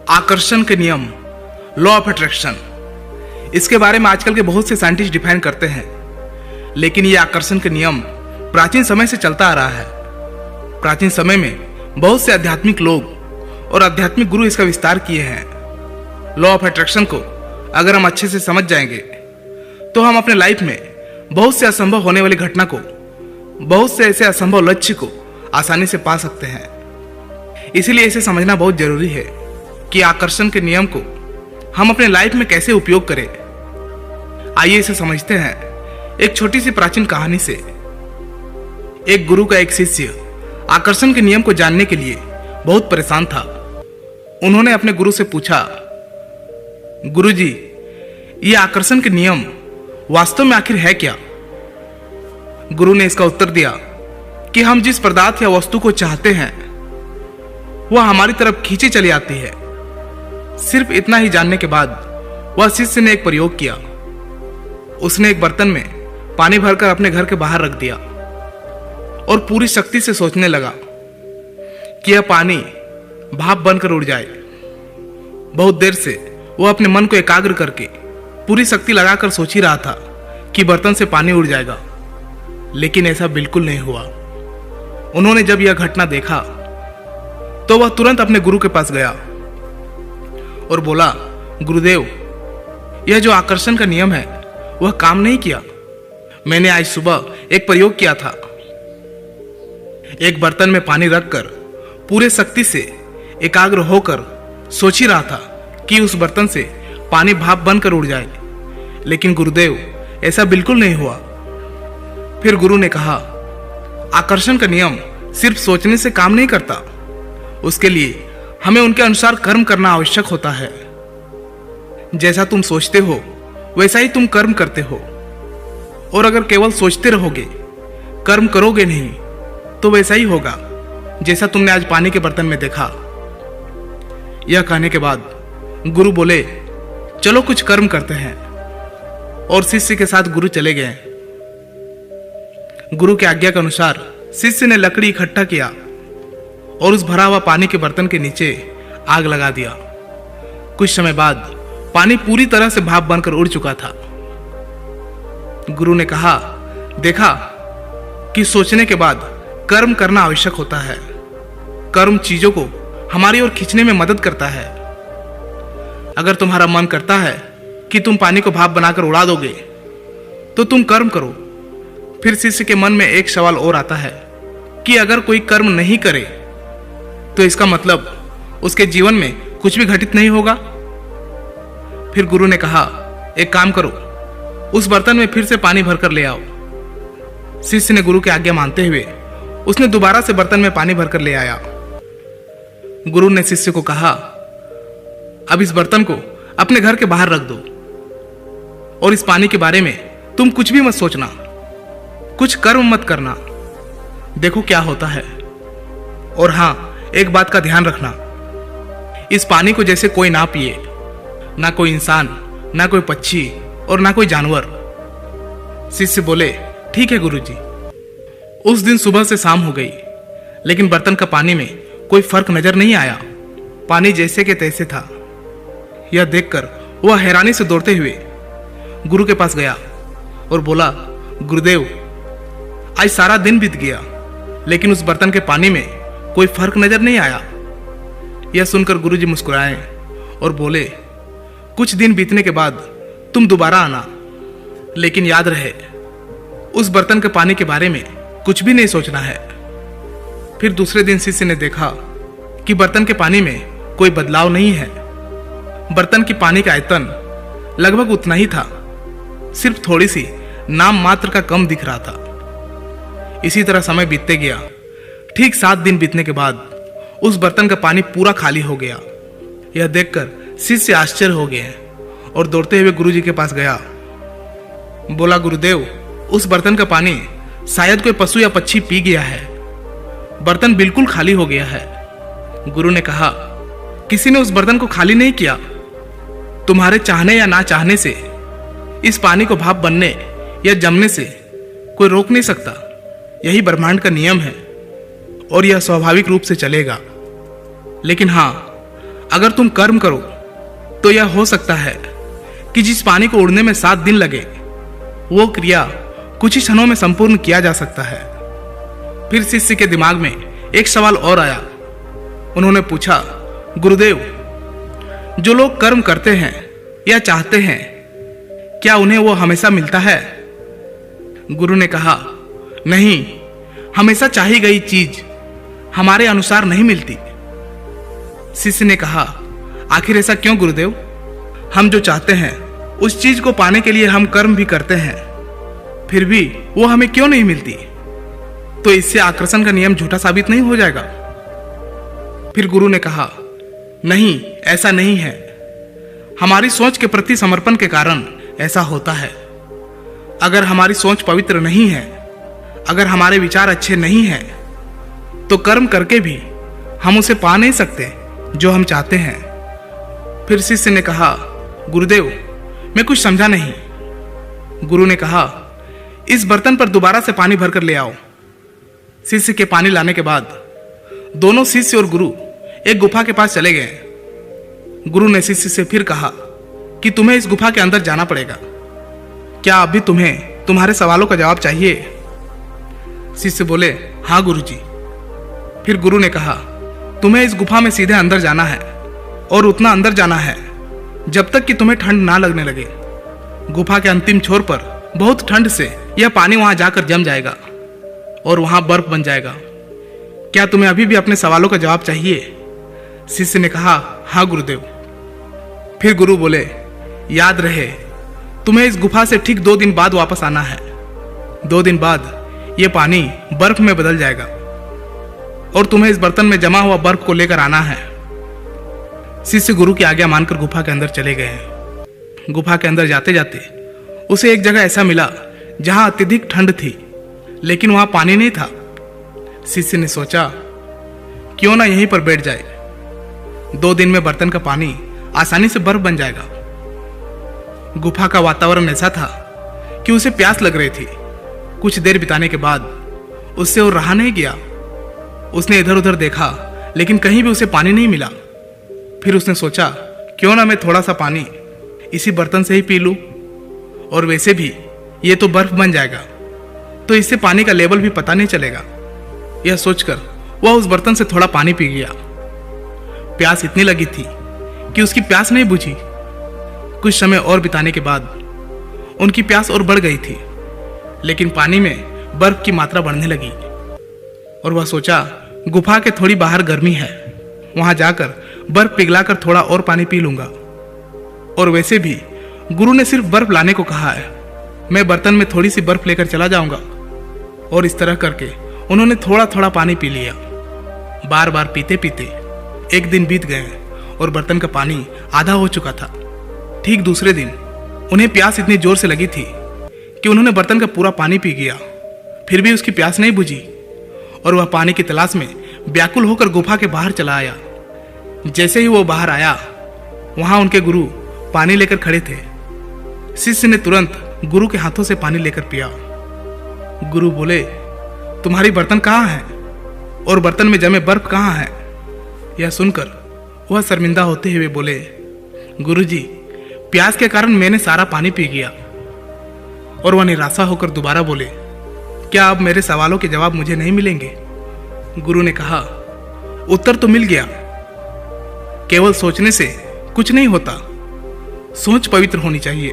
आकर्षण के नियम, लॉ ऑफ अट्रैक्शन। इसके बारे में आजकल के बहुत से साइंटिस्ट डिफाइन करते हैं, लेकिन ये आकर्षण के नियम प्राचीन समय से चलता आ रहा है। प्राचीन समय में बहुत से आध्यात्मिक लोग और आध्यात्मिक गुरु इसका विस्तार किए हैं। लॉ ऑफ अट्रैक्शन को अगर हम अच्छे से समझ जाएंगे तो हम अपने लाइफ में बहुत से असंभव होने वाली घटना को, बहुत से ऐसे असंभव लक्ष्य को आसानी से पा सकते हैं। इसीलिए इसे समझना बहुत जरूरी है कि आकर्षण के नियम को हम अपने लाइफ में कैसे उपयोग करें। आइए इसे समझते हैं एक छोटी सी प्राचीन कहानी से। एक गुरु का एक शिष्य आकर्षण के नियम को जानने के लिए बहुत परेशान था। उन्होंने अपने गुरु से पूछा, गुरुजी, ये आकर्षण के नियम वास्तव में आखिर है क्या? गुरु ने इसका उत्तर दिया कि हम जिस पदार्थ या वस्तु को चाहते हैं वह हमारी तरफ खींची चली आती है। सिर्फ इतना ही जानने के बाद वह शिष्य ने एक प्रयोग किया। उसने एक बर्तन में पानी भरकर अपने घर के बाहर रख दिया और पूरी शक्ति से सोचने लगा कि यह पानी भाप बनकर उड़ जाए। बहुत देर से वह अपने मन को एकाग्र करके पूरी शक्ति लगाकर सोच ही रहा था कि बर्तन से पानी उड़ जाएगा, लेकिन ऐसा बिल्कुल नहीं हुआ। उन्होंने जब यह घटना देखा तो वह तुरंत अपने गुरु के पास गया और बोला, गुरुदेव, यह जो आकर्षण का नियम है वह काम नहीं किया। मैंने आज सुबह एक प्रयोग किया था। एक बर्तन में पानी रखकर पूरे शक्ति से एकाग्र होकर सोच ही रहा था कि उस बर्तन से पानी भाप बनकर उड़ जाए, लेकिन गुरुदेव, ऐसा बिल्कुल नहीं हुआ। फिर गुरु ने कहा, आकर्षण का नियम सिर्फ सोचने से काम नहीं करता, उसके लिए हमें उनके अनुसार कर्म करना आवश्यक होता है। जैसा तुम सोचते हो वैसा ही तुम कर्म करते हो, और अगर केवल सोचते रहोगे, कर्म करोगे नहीं, तो वैसा ही होगा जैसा तुमने आज पानी के बर्तन में देखा। यह कहने के बाद गुरु बोले, चलो कुछ कर्म करते हैं, और शिष्य के साथ गुरु चले गए। गुरु के आज्ञा के अनुसार शिष्य ने लकड़ी इकट्ठा किया और उस भरा हुआ पानी के बर्तन के नीचे आग लगा दिया। कुछ समय बाद पानी पूरी तरह से भाप बनकर उड़ चुका था। गुरु ने कहा, देखा कि सोचने के बाद कर्म करना आवश्यक होता है। कर्म चीजों को हमारी ओर खींचने में मदद करता है। अगर तुम्हारा मन करता है कि तुम पानी को भाप बनाकर उड़ा दोगे, तो तुम कर्म करो। फिर शिष्य के मन में एक सवाल और आता है कि अगर कोई कर्म नहीं करे तो इसका मतलब उसके जीवन में कुछ भी घटित नहीं होगा। फिर गुरु ने कहा, एक काम करो, उस बर्तन में फिर से पानी भरकर ले आओ। शिष्य ने गुरु की आज्ञा मानते हुए उसने दोबारा से बर्तन में पानी भरकर ले आया। गुरु ने शिष्य को कहा, अब इस बर्तन को अपने घर के बाहर रख दो और इस पानी के बारे में तुम कुछ भी मत सोचना, कुछ कर्म मत करना, देखो क्या होता है। और हां, एक बात का ध्यान रखना, इस पानी को जैसे कोई ना पिए, ना कोई इंसान, ना कोई पक्षी और ना कोई जानवर। शिष्य बोले, ठीक है गुरुजी। उस दिन सुबह से शाम हो गई, लेकिन बर्तन का पानी में कोई फर्क नजर नहीं आया। पानी जैसे के तैसे था। यह देखकर वह हैरानी से दौड़ते हुए गुरु के पास गया और बोला, गुरुदेव, आज सारा दिन बीत गया, लेकिन उस बर्तन के पानी में कोई फर्क नजर नहीं आया। यह सुनकर गुरुजी मुस्कुराए और बोले, कुछ दिन बीतने के बाद तुम दोबारा आना, लेकिन याद रहे, उस बर्तन के पानी के बारे में कुछ भी नहीं सोचना है। फिर दूसरे दिन शिष्य ने देखा कि बर्तन के पानी में कोई बदलाव नहीं है। बर्तन की पानी का आयतन लगभग उतना ही था, सिर्फ थोड़ी सी नाम मात्र का कम दिख रहा था। इसी तरह समय बीतते गया। ठीक 7 दिन बीतने के बाद उस बर्तन का पानी पूरा खाली हो गया। यह देखकर शिष्य आश्चर्य हो गए और दौड़ते हुए गुरुजी के पास गया। बोला, गुरुदेव, उस बर्तन का पानी शायद कोई पशु या पक्षी पी गया है। बर्तन बिल्कुल खाली हो गया है। गुरु ने कहा, किसी ने उस बर्तन को खाली नहीं किया। तुम्हारे चाहने या ना चाहने से इस पानी को भाप बनने या जमने से कोई रोक नहीं सकता। यही ब्रह्मांड का नियम है और यह स्वाभाविक रूप से चलेगा। लेकिन हाँ, अगर तुम कर्म करो तो यह हो सकता है कि जिस पानी को उड़ने में 7 दिन लगे, वो क्रिया कुछ ही क्षणों में संपूर्ण किया जा सकता है। फिर शिष्य के दिमाग में एक सवाल और आया। उन्होंने पूछा, गुरुदेव, जो लोग कर्म करते हैं या चाहते हैं, क्या उन्हें वो हमेशा मिलता है? गुरु ने कहा, नहीं, हमेशा चाही गई चीज हमारे अनुसार नहीं मिलती। शिष्य ने कहा, आखिर ऐसा क्यों गुरुदेव? हम जो चाहते हैं उस चीज को पाने के लिए हम कर्म भी करते हैं, फिर भी वो हमें क्यों नहीं मिलती? तो इससे आकर्षण का नियम झूठा साबित नहीं हो जाएगा? फिर गुरु ने कहा, नहीं, ऐसा नहीं है। हमारी सोच के प्रति समर्पण के कारण ऐसा होता है। अगर हमारी सोच पवित्र नहीं है, अगर हमारे विचार अच्छे नहीं हैं, तो कर्म करके भी हम उसे पा नहीं सकते जो हम चाहते हैं। फिर शिष्य ने कहा, गुरुदेव, मैं कुछ समझा नहीं। गुरु ने कहा, इस बर्तन पर दोबारा से पानी भरकर ले आओ। शिष्य के पानी लाने के बाद दोनों शिष्य और गुरु एक गुफा के पास चले गए। गुरु ने शिष्य से फिर कहा कि तुम्हें इस गुफा के अंदर जाना पड़ेगा। क्या अभी तुम्हें तुम्हारे सवालों का जवाब चाहिए? शिष्य बोले, हाँ गुरुजी। फिर गुरु ने कहा, तुम्हें इस गुफा में सीधे अंदर जाना है और उतना अंदर जाना है जब तक कि तुम्हें ठंड ना लगने लगे। गुफा के अंतिम छोर पर बहुत ठंड से यह पानी वहां जाकर जम जाएगा और वहां बर्फ बन जाएगा। क्या तुम्हें अभी भी अपने सवालों का जवाब चाहिए? शिष्य ने कहा, हाँ गुरुदेव। फिर गुरु बोले, याद रहे, तुम्हें इस गुफा से ठीक 2 दिन बाद वापस आना है। 2 दिन बाद यह पानी बर्फ में बदल जाएगा और तुम्हें इस बर्तन में जमा हुआ बर्फ को लेकर आना है। शिष्य गुरु की आज्ञा मानकर गुफा के अंदर चले गए। गुफा के अंदर जाते जाते उसे एक जगह ऐसा मिला जहां अत्यधिक ठंड थी, लेकिन वहां पानी नहीं था। शिष्य ने सोचा, क्यों ना यहीं पर बैठ जाए। 2 दिन में बर्तन का पानी आसानी से बर्फ बन जाएगा। गुफा का वातावरण ऐसा था कि उसे प्यास लग रही थी। कुछ देर बिताने के बाद उससे और रहा नहीं गया। उसने इधर उधर देखा, लेकिन कहीं भी उसे पानी नहीं मिला। फिर उसने सोचा, क्यों ना मैं थोड़ा सा पानी इसी बर्तन से ही पी लूं, और वैसे भी ये तो बर्फ बन जाएगा, तो इससे पानी का लेवल भी पता नहीं चलेगा। यह सोचकर वह उस बर्तन से थोड़ा पानी पी गया। प्यास इतनी लगी थी कि उसकी प्यास नहीं बुझी। कुछ समय और बिताने के बाद उनकी प्यास और बढ़ गई थी, लेकिन पानी में बर्फ की मात्रा बढ़ने लगी और वह सोचा, गुफा के थोड़ी बाहर गर्मी है, वहां जाकर बर्फ पिघलाकर थोड़ा और पानी पी लूंगा। और वैसे भी गुरु ने सिर्फ बर्फ लाने को कहा है, मैं बर्तन में थोड़ी सी बर्फ लेकर चला जाऊंगा। और इस तरह करके उन्होंने थोड़ा थोड़ा पानी पी लिया। बार बार पीते पीते 1 दिन बीत गए और बर्तन का पानी आधा हो चुका था। ठीक दूसरे दिन उन्हें प्यास इतनी जोर से लगी थी कि उन्होंने बर्तन का पूरा पानी पी गया। फिर भी उसकी प्यास नहीं बुझी और वह पानी की तलाश में व्याकुल होकर गुफा के बाहर चला आया। जैसे ही वो बाहर आया, वहां उनके गुरु पानी लेकर खड़े थे। शिष्य ने तुरंत गुरु के हाथों से पानी लेकर पिया। गुरु बोले, तुम्हारी बर्तन कहाँ है और बर्तन में जमे बर्फ कहाँ है? यह सुनकर वह शर्मिंदा होते हुए बोले, गुरुजी, प्यास के कारण मैंने सारा पानी पी गया। और वह निराशा होकर दोबारा बोले, क्या अब मेरे सवालों के जवाब मुझे नहीं मिलेंगे? गुरु ने कहा, उत्तर तो मिल गया। केवल सोचने से कुछ नहीं होता। सोच पवित्र होनी चाहिए,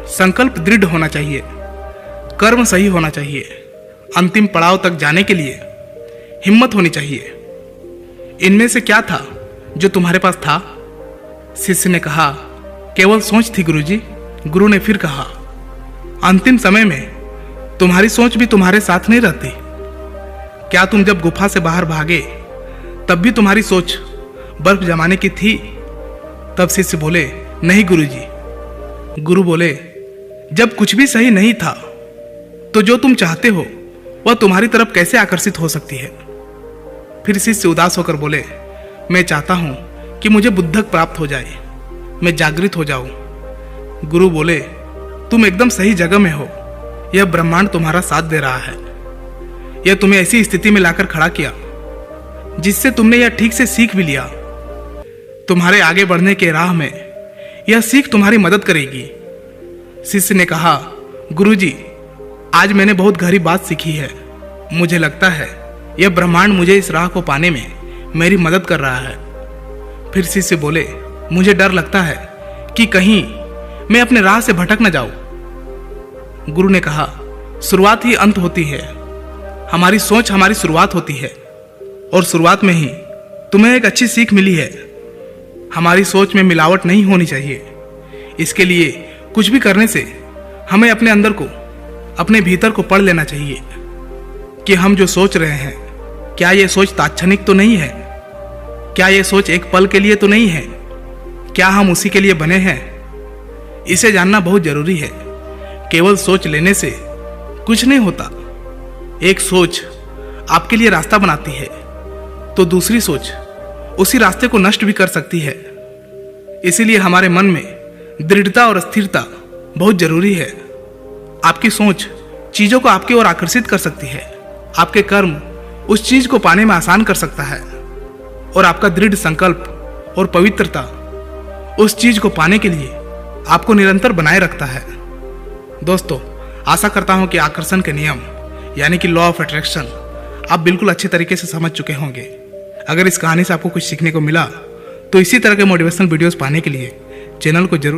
संकल्प दृढ़ होना चाहिए, कर्म सही होना चाहिए, अंतिम पड़ाव तक जाने के लिए हिम्मत होनी चाहिए। इनमें से क्या था जो तुम्हारे पास था? शिष्य ने कहा, केवल सोच थी गुरुजी। गुरु ने फिर कहा, अंतिम समय में तुम्हारी सोच भी तुम्हारे साथ नहीं रहती। क्या तुम जब गुफा से बाहर भागे तब भी तुम्हारी सोच बर्फ जमाने की थी? तब शिष्य बोले, नहीं गुरुजी। गुरु बोले, जब कुछ भी सही नहीं था तो जो तुम चाहते हो वह तुम्हारी तरफ कैसे आकर्षित हो सकती है? फिर शिष्य उदास होकर बोले, मैं चाहता हूं कि मुझे बुद्धक प्राप्त हो जाए, मैं जागृत हो जाऊं। गुरु बोले, तुम एकदम सही जगह में हो। यह ब्रह्मांड तुम्हारा साथ दे रहा है। यह तुम्हें ऐसी स्थिति में लाकर खड़ा किया जिससे तुमने यह ठीक से सीख भी लिया। तुम्हारे आगे बढ़ने के राह में यह सीख तुम्हारी मदद करेगी। शिष्य ने कहा, गुरुजी, आज मैंने बहुत गहरी बात सीखी है। मुझे लगता है यह ब्रह्मांड मुझे इस राह को पाने में मेरी मदद कर रहा है। फिर शिष्य बोले, मुझे डर लगता है कि कहीं मैं अपने राह से भटक न जाऊं। गुरु ने कहा, शुरुआत ही अंत होती है। हमारी सोच हमारी शुरुआत होती है और शुरुआत में ही तुम्हें एक अच्छी सीख मिली है। हमारी सोच में मिलावट नहीं होनी चाहिए। इसके लिए कुछ भी करने से हमें अपने अंदर को, अपने भीतर को पढ़ लेना चाहिए कि हम जो सोच रहे हैं, क्या ये सोच तात्क्षणिक तो नहीं है? क्या ये सोच एक पल के लिए तो नहीं है? क्या हम उसी के लिए बने हैं? इसे जानना बहुत जरूरी है। केवल सोच लेने से कुछ नहीं होता। एक सोच आपके लिए रास्ता बनाती है तो दूसरी सोच उसी रास्ते को नष्ट भी कर सकती है। इसीलिए हमारे मन में दृढ़ता और स्थिरता बहुत जरूरी है। आपकी सोच चीजों को आपकी ओर आकर्षित कर सकती है। आपके कर्म उस चीज को पाने में आसान कर सकता है और आपका दृढ़ संकल्प और पवित्रता उस चीज को पाने के लिए आपको निरंतर बनाए रखता है। दोस्तों, आशा करता हूं कि आकर्षण के नियम यानी कि लॉ ऑफ अट्रैक्शन आप बिल्कुल अच्छे तरीके से समझ चुके होंगे। अगर इस कहानी से आपको कुछ सीखने को मिला तो इसी तरह के मोटिवेशनल वीडियोस पाने के लिए चैनल को जरूर